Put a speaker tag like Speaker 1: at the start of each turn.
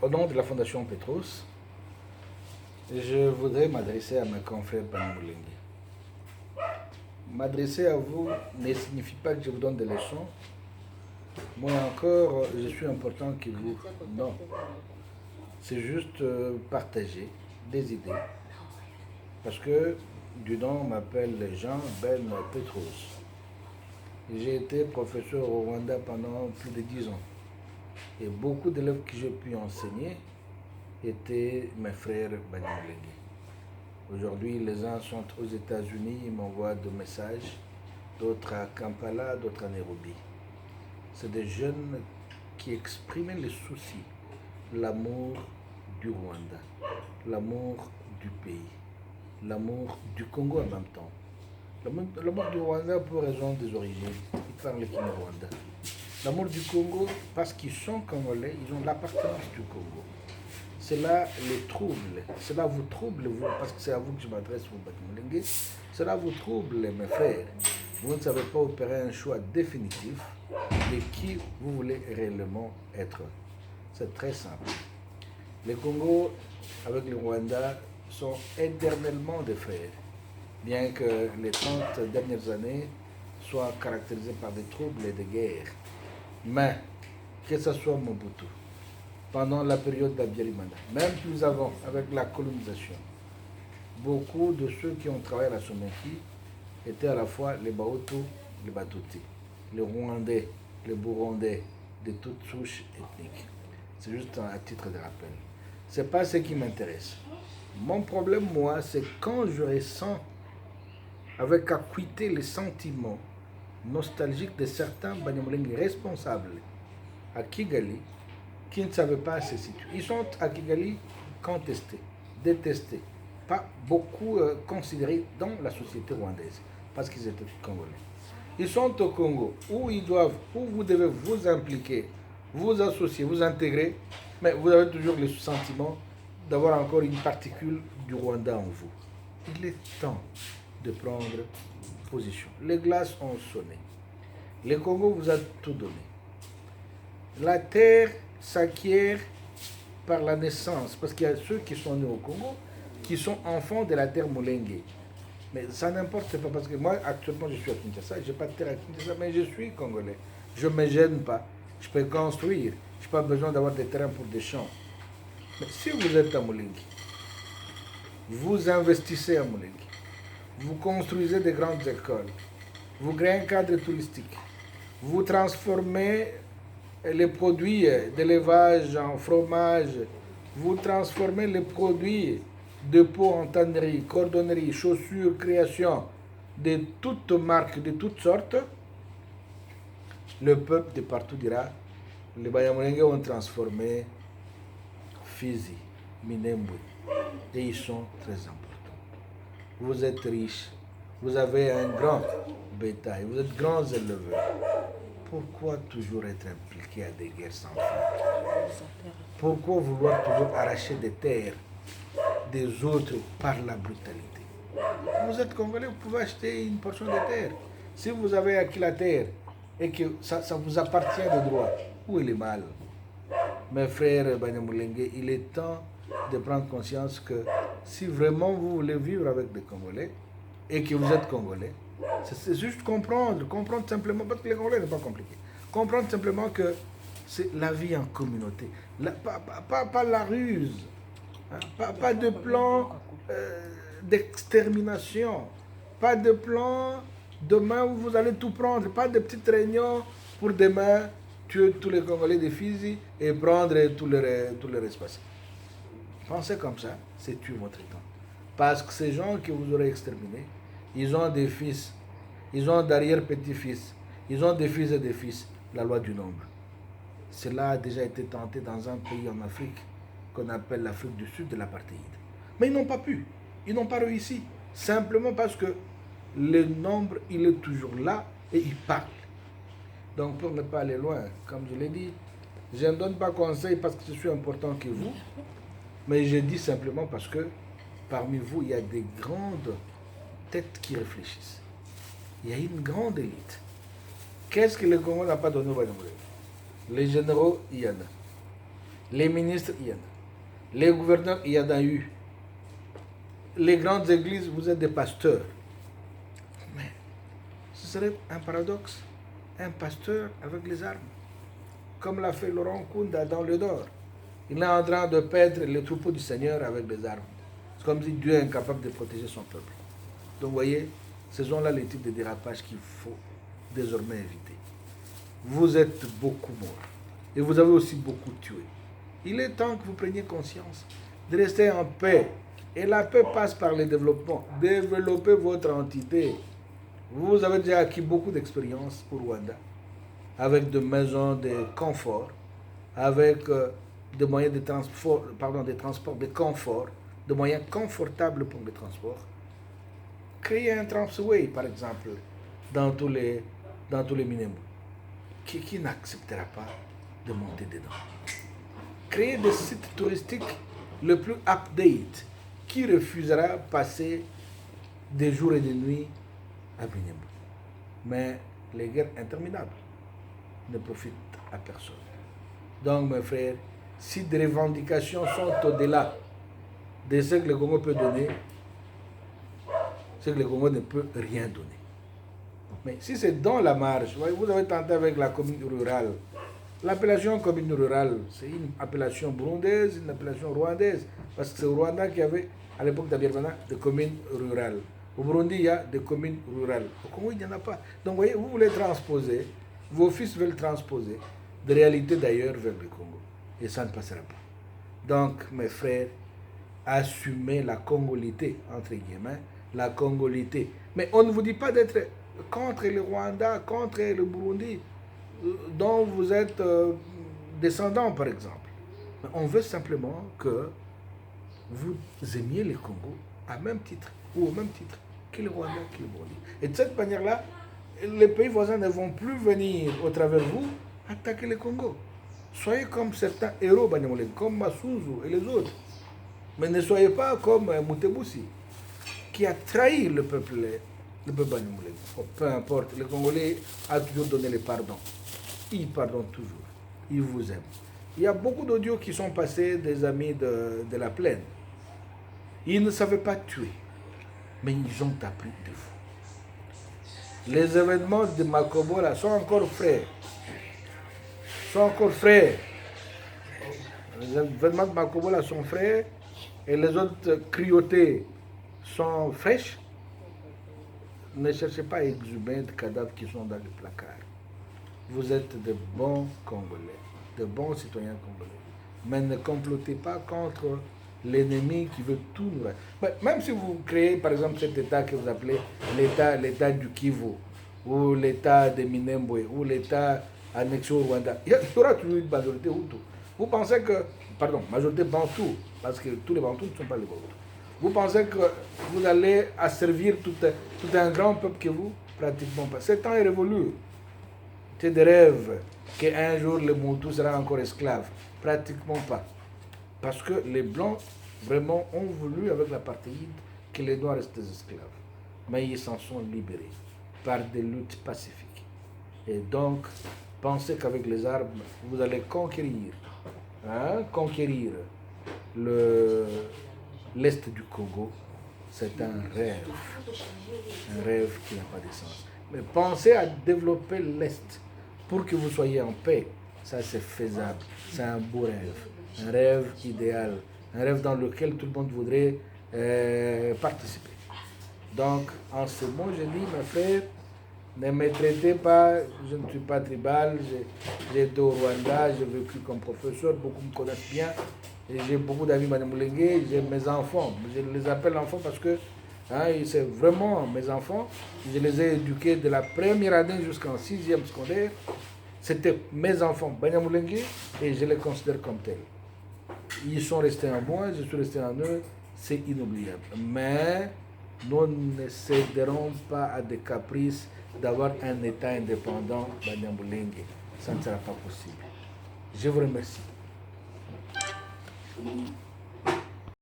Speaker 1: Au nom de la Fondation Petros, je voudrais m'adresser à mes confrères Banyamulenge. M'adresser à vous ne signifie pas que je vous donne des leçons. Moi encore, je suis important que vous. Non. C'est juste partager des idées. Parce que du nom m'appelle Jean Ben Petros. J'ai été professeur au Rwanda pendant plus de 10 ans. Et beaucoup d'élèves que j'ai pu enseigner étaient mes frères Banyamulenge. Aujourd'hui, les uns sont aux États-Unis, ils m'envoient des messages, d'autres à Kampala, d'autres à Nairobi. C'est des jeunes qui exprimaient les soucis, l'amour du Rwanda, l'amour du pays, l'amour du Congo en même temps. L'amour du Rwanda pour raison des origines, ils parlent Kinyarwanda. L'amour du Congo parce qu'ils sont congolais, ils ont l'appartenance du Congo. Cela les trouble, cela vous trouble, vous, parce que c'est à vous que je m'adresse, vous Banyamulenge. Cela vous trouble, mes frères. Vous ne savez pas opérer un choix définitif de qui vous voulez réellement être. C'est très simple. Les Congos, avec le Rwanda, sont éternellement des frères, bien que les 30 dernières années soient caractérisées par des troubles et des guerres. Mais, que ce soit Mobutu, pendant la période d'Abiyarimana, même plus avant, avec la colonisation, beaucoup de ceux qui ont travaillé à la Somenki étaient à la fois les Bahutu, les Batuti, les Rwandais, les Burundais, de toutes souches ethniques. C'est juste à titre de rappel. Ce n'est pas ce qui m'intéresse. Mon problème, moi, c'est quand je ressens avec acuité les sentiments nostalgiques de certains Banyamulenge responsables à Kigali qui ne savaient pas se situer. Ils sont à Kigali contestés, détestés, pas beaucoup considérés dans la société rwandaise parce qu'ils étaient congolais. Ils sont au Congo où vous devez vous impliquer, vous associer, vous intégrer, mais vous avez toujours le sentiment d'avoir encore une particule du Rwanda en vous. Il est temps de prendre position. Les glaces ont sonné. Le Congo vous a tout donné. La terre s'acquiert par la naissance, parce qu'il y a ceux qui sont nés au Congo, qui sont enfants de la terre Mulenge. Mais ça n'importe pas, parce que moi, actuellement, je suis à Kinshasa, je n'ai pas de terre à Kinshasa, mais je suis congolais. Je ne me gêne pas. Je peux construire. Je n'ai pas besoin d'avoir des terrains pour des champs. Mais si vous êtes à Mulenge, vous investissez à Mulenge, vous construisez des grandes écoles, vous créez un cadre touristique, vous transformez les produits d'élevage en fromage, vous transformez les produits de peau en tannerie, cordonnerie, chaussures, création, de toutes marques, de toutes sortes, le peuple de partout dira, les Banyamulenge ont transformé Fizi, Minembwe, et ils sont très importants. Vous êtes riches, vous avez un grand bétail, vous êtes grands éleveurs. Pourquoi toujours être impliqué à des guerres sans fin? Pourquoi vouloir toujours arracher des terres des autres par la brutalité? Vous êtes congolais, vous pouvez acheter une portion de terre. Si vous avez acquis la terre et que ça vous appartient de droit, où est le mal? Mes frères Banyamulenge, il est temps de prendre conscience que si vraiment vous voulez vivre avec des Congolais et que vous êtes Congolais, c'est juste comprendre simplement, parce que les Congolais n'est pas compliqué. Comprendre simplement que c'est la vie en communauté, pas la ruse, hein, pas de plan d'extermination, pas de plan demain où vous allez tout prendre, pas de petites réunions pour demain tuer tous les Congolais de Fizi et prendre tout leur espace. Pensez comme ça, c'est tuer votre temps. Parce que ces gens que vous aurez exterminés, ils ont des fils, ils ont d'arrière-petits-fils, ils ont des fils et des fils, la loi du nombre. Cela a déjà été tenté dans un pays en Afrique qu'on appelle l'Afrique du Sud de l'apartheid. Mais ils n'ont pas pu, ils n'ont pas réussi, simplement parce que le nombre, il est toujours là et il parle. Donc pour ne pas aller loin, comme je l'ai dit, je ne donne pas conseil parce que je suis important que vous, mais je dis simplement parce que parmi vous, il y a des grandes têtes qui réfléchissent. Il y a une grande élite. Qu'est-ce que le Congo n'a pas donné au Banyamulenge? Les généraux, il y en a. Les ministres, il y en a. Les gouverneurs, il y en a eu. Les grandes églises, vous êtes des pasteurs. Mais ce serait un paradoxe. Un pasteur avec les armes. Comme l'a fait Laurent Kunda dans le Nord. Il est en train de perdre les troupeaux du Seigneur avec des armes. C'est comme si Dieu est incapable de protéger son peuple. Donc vous voyez, ce sont là les types de dérapages qu'il faut désormais éviter. Vous êtes beaucoup morts. Et vous avez aussi beaucoup tué. Il est temps que vous preniez conscience de rester en paix. Et la paix passe par le développement. Développez votre entité. Vous avez déjà acquis beaucoup d'expérience au Rwanda, avec des maisons de confort, avec des moyens de transport, des transports de confort, des moyens confortables pour le transport. Créez un transway, par exemple, dans tous les Minembou. Qui n'acceptera pas de monter dedans? Créer des sites touristiques le plus update. Qui refusera passer des jours et des nuits à Minembou? Mais les guerres interminables ne profitent à personne. Donc, mes frères, si des revendications sont au-delà de ce que le Congo peut donner, c'est que le Congo ne peut rien donner. Mais si c'est dans la marge, vous avez tenté avec la commune rurale. L'appellation commune rurale, c'est une appellation burundaise, une appellation rwandaise. Parce que c'est au Rwanda qu'il y avait, à l'époque d'Abirbana, des communes rurales. Au Burundi, il y a des communes rurales. Au Congo, il n'y en a pas. Donc, vous voyez, vous voulez transposer, vos fils veulent transposer des réalités d'ailleurs vers le Congo. Et ça ne passera pas. Donc, mes frères, assumez la congolité, entre guillemets, la congolité. Mais on ne vous dit pas d'être contre le Rwanda, contre le Burundi, dont vous êtes descendant, par exemple. Mais on veut simplement que vous aimiez le Congo à même titre, ou au même titre que le Rwanda, que le Burundi. Et de cette manière-là, les pays voisins ne vont plus venir au travers de vous attaquer le Congo. Soyez comme certains héros, comme Masuzu et les autres. Mais ne soyez pas comme Mutebussi, qui a trahi le peuple Banyamulenge. Peu importe, le Congolais a toujours donné le pardon. Il pardonne toujours. Il vous aime. Il y a beaucoup d'audios qui sont passés des amis de la plaine. Ils ne savaient pas tuer, mais ils ont appris de vous. Les événements de Makobola sont encore frais. Les événements de Makobola sont frais et les autres cruautés sont fraîches. Ne cherchez pas à exhumer des cadavres qui sont dans le placard. Vous êtes de bons Congolais, de bons citoyens congolais. Mais ne complotez pas contre l'ennemi qui veut tout nous... Même si vous créez, par exemple, cet État que vous appelez l'État du Kivu, ou l'État de Minembwe, ou l'État annexé au Rwanda, il y aura toujours une majorité Hutu. Vous pensez que... majorité Bantou, parce que tous les Bantous ne sont pas les Bantous. Vous pensez que vous allez asservir tout un grand peuple que vous? Pratiquement pas. Ce temps est révolu. C'est des rêves qu'un jour le Moutou sera encore esclave. Pratiquement pas. Parce que les Blancs, vraiment, ont voulu, avec l'apartheid, que les Noirs restent esclaves. Mais ils s'en sont libérés par des luttes pacifiques. Et donc, pensez qu'avec les armes, vous allez conquérir l'Est du Congo. C'est un rêve qui n'a pas de sens. Mais pensez à développer l'Est pour que vous soyez en paix. Ça, c'est faisable. C'est un beau rêve. Un rêve idéal. Un rêve dans lequel tout le monde voudrait participer. Donc, en ce moment, je dis, mes frères, ne me traitez pas, je ne suis pas tribal, j'ai été au Rwanda, j'ai vécu comme professeur, beaucoup me connaissent bien. J'ai beaucoup d'amis Banyamulenge, j'ai mes enfants. Je les appelle enfants parce que c'est vraiment mes enfants. Je les ai éduqués de la première année jusqu'en 6e secondaire. C'était mes enfants Banyamulenge et je les considère comme tels. Ils sont restés en moi, je suis resté en eux, c'est inoubliable. Mais nous ne céderons pas à des caprices d'avoir un État indépendant Banyamulenge. Ça ne sera pas possible. Je vous remercie.